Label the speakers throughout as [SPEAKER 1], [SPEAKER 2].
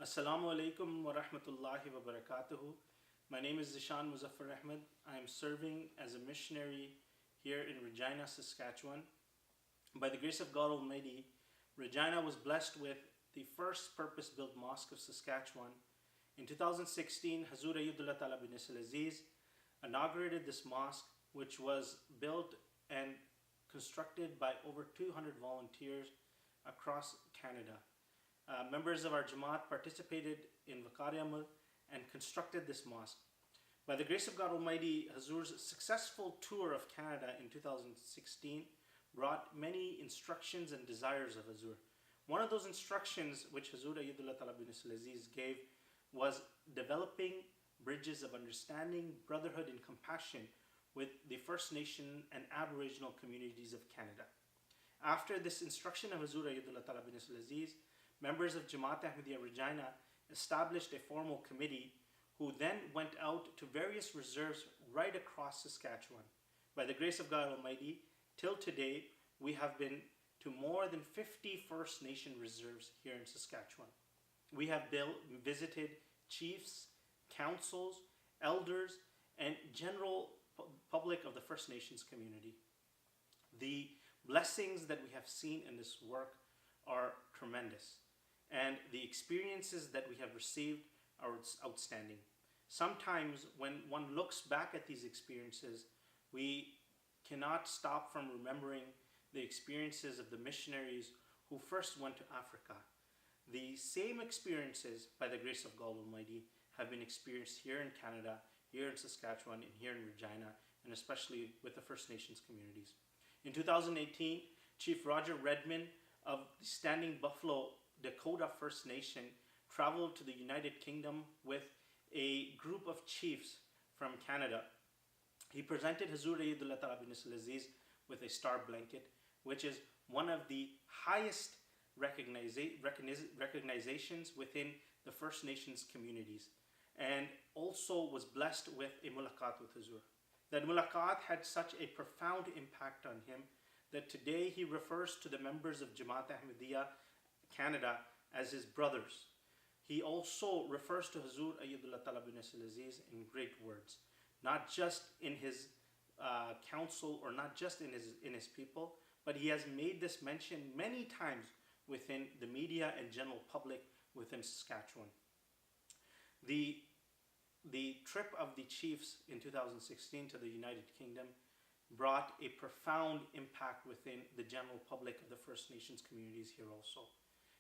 [SPEAKER 1] Assalamu alaikum wa rahmatullahi wa barakatuhu. My name is Zishan Muzaffar Ahmed. I am serving as a missionary here in Regina, Saskatchewan. By the grace of God Almighty, Regina was blessed with the first purpose-built mosque of Saskatchewan. In 2016, Hazur Ayyadullah Ta'ala bin Aziz inaugurated this mosque, which was built and constructed by over 200 volunteers across Canada. Members of our Jamaat participated in Vakar Amal and constructed this mosque. By the grace of God Almighty, Hazur's successful tour of Canada in 2016 brought many instructions and desires of Hazur. One of those instructions which Hazur Ayyadullah Ta'ala bin Aziz gave was developing bridges of understanding, brotherhood, and compassion with the First Nation and Aboriginal communities of Canada. After this instruction of Hazur Ayyadullah Ta'ala bin Aziz, members of Jamaat Ahmadiyya Regina established a formal committee who then went out to various reserves right across Saskatchewan. By the grace of God Almighty, till today, we have been to more than 50 First Nation reserves here in Saskatchewan. We have visited chiefs, councils, elders, and general public of the First Nations community. The blessings that we have seen in this work are tremendous, and the experiences that we have received are outstanding. Sometimes when one looks back at these experiences, we cannot stop from remembering the experiences of the missionaries who first went to Africa. The same experiences, by the grace of God Almighty, have been experienced here in Canada, here in Saskatchewan, and here in Regina, and especially with the First Nations communities. In 2018, Chief Roger Redmond of the Standing Buffalo Dakota First Nation traveled to the United Kingdom with a group of chiefs from Canada. He presented Hazur Ayyadullah Ta'ala bin Aziz with a star blanket, which is one of the highest recognizations within the First Nations communities, and also was blessed with a mulaqat with Hazur. That mulaqat had such a profound impact on him that today he refers to the members of Jamaat Ahmadiyya Canada as his brothers. He also refers to Hazur Ayyadullah Ta'ala bin Aziz in great words, not just in his council or not just in his people, but he has made this mention many times within the media and general public within Saskatchewan. The trip of the chiefs in 2016 to the United Kingdom brought a profound impact within the general public of the First Nations communities here also.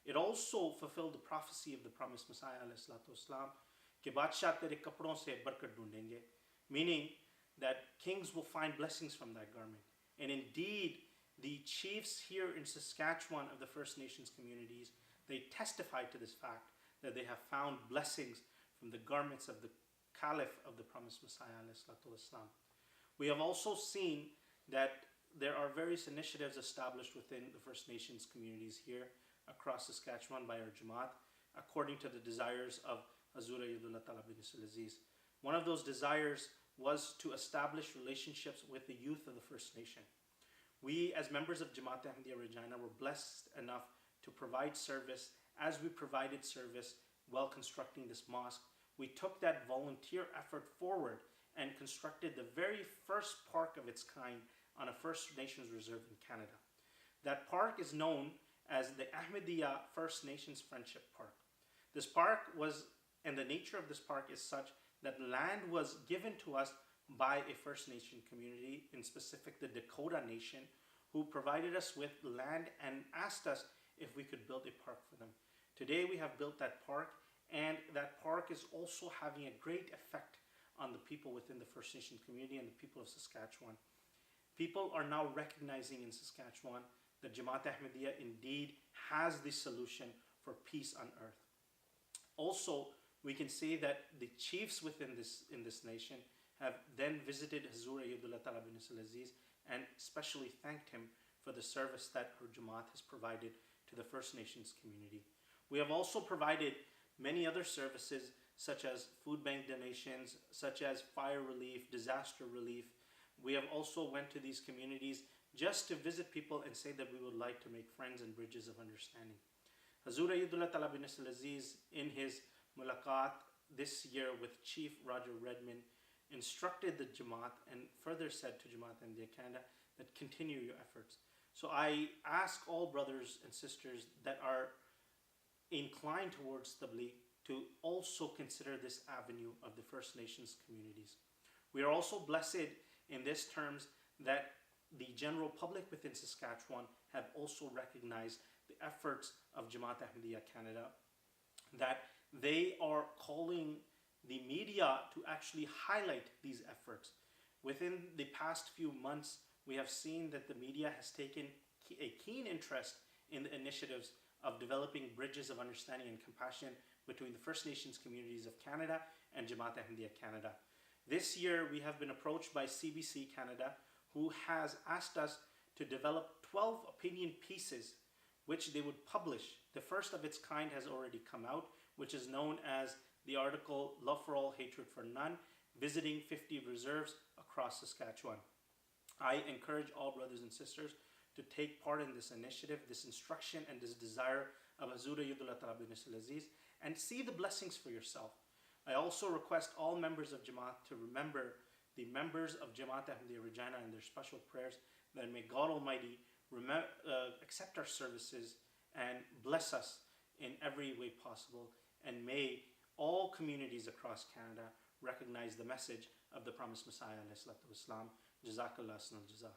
[SPEAKER 1] It also fulfilled the prophecy of the promised Messiah ﷺ, कि बादशाह तेरे कपड़ों से बरकत ढूंढेंगे, meaning that kings will find blessings from that garment. And indeed, the chiefs here in Saskatchewan of the First Nations communities, they testified to this fact that they have found blessings from the garments of the Caliph of the promised Messiah ﷺ. We have also seen that there are various initiatives established within the First Nations communities here across Saskatchewan by our Jamaat, according to the desires of Hazur Ayyadullah Ta'ala bin Aziz. One of those desires was to establish relationships with the youth of the First Nation. We, as members of Jamaat Ahmadiyya Regina, were blessed enough to provide service. As we provided service while constructing this mosque, we took that volunteer effort forward and constructed the very first park of its kind on a First Nations reserve in Canada. That park is known as the Ahmadiyya First Nations Friendship Park. This park was, and the nature of this park is such that land was given to us by a First Nation community, in specific the Dakota Nation, who provided us with land and asked us if we could build a park for them. Today we have built that park, and that park is also having a great effect on the people within the First Nation community and the people of Saskatchewan. People are now recognizing in Saskatchewan that Jamaat Ahmadiyya indeed has the solution for peace on earth. Also, we can say that the chiefs within this nation have then visited Hazur Ayyadullah Ta'ala bin Aziz and especially thanked him for the service that her Jamaat has provided to the First Nations community. We have also provided many other services such as food bank donations, such as fire relief, disaster relief. We have also went to these communities just to visit people and say that we would like to make friends and bridges of understanding. Hazur Ayatullah Talab bin Aziz, in his mulaqat this year with Chief Roger Redmond, instructed the Jamaat and further said to Jamaat Ahmadiyya Canada that continue your efforts. So I ask all brothers and sisters that are inclined towards Tabligh to also consider this avenue of the First Nations communities. We are also blessed in this terms that the general public within Saskatchewan have also recognized the efforts of Jamaat Ahmadiyya Canada, that they are calling the media to actually highlight these efforts. Within the past few months, we have seen that the media has taken a keen interest in the initiatives of developing bridges of understanding and compassion between the First Nations communities of Canada and Jamaat Ahmadiyya Canada. This year, we have been approached by CBC Canada, who has asked us to develop 12 opinion pieces which they would publish. The first of its kind has already come out, which is known as the article Love for All, Hatred for None, Visiting 50 Reserves Across Saskatchewan. I encourage all brothers and sisters to take part in this initiative, this instruction, and this desire of Hazur Ayatullah Talab bin Aziz, and see the blessings for yourself. I also request all members of Jamaat to remember the members of Jamaat Ahmadiyya Regina in their special prayers, that may God Almighty accept our services and bless us in every way possible, and may all communities across Canada recognize the message of the promised Messiah, alayhi salatu wassalam. Jazakallah asnal jaza.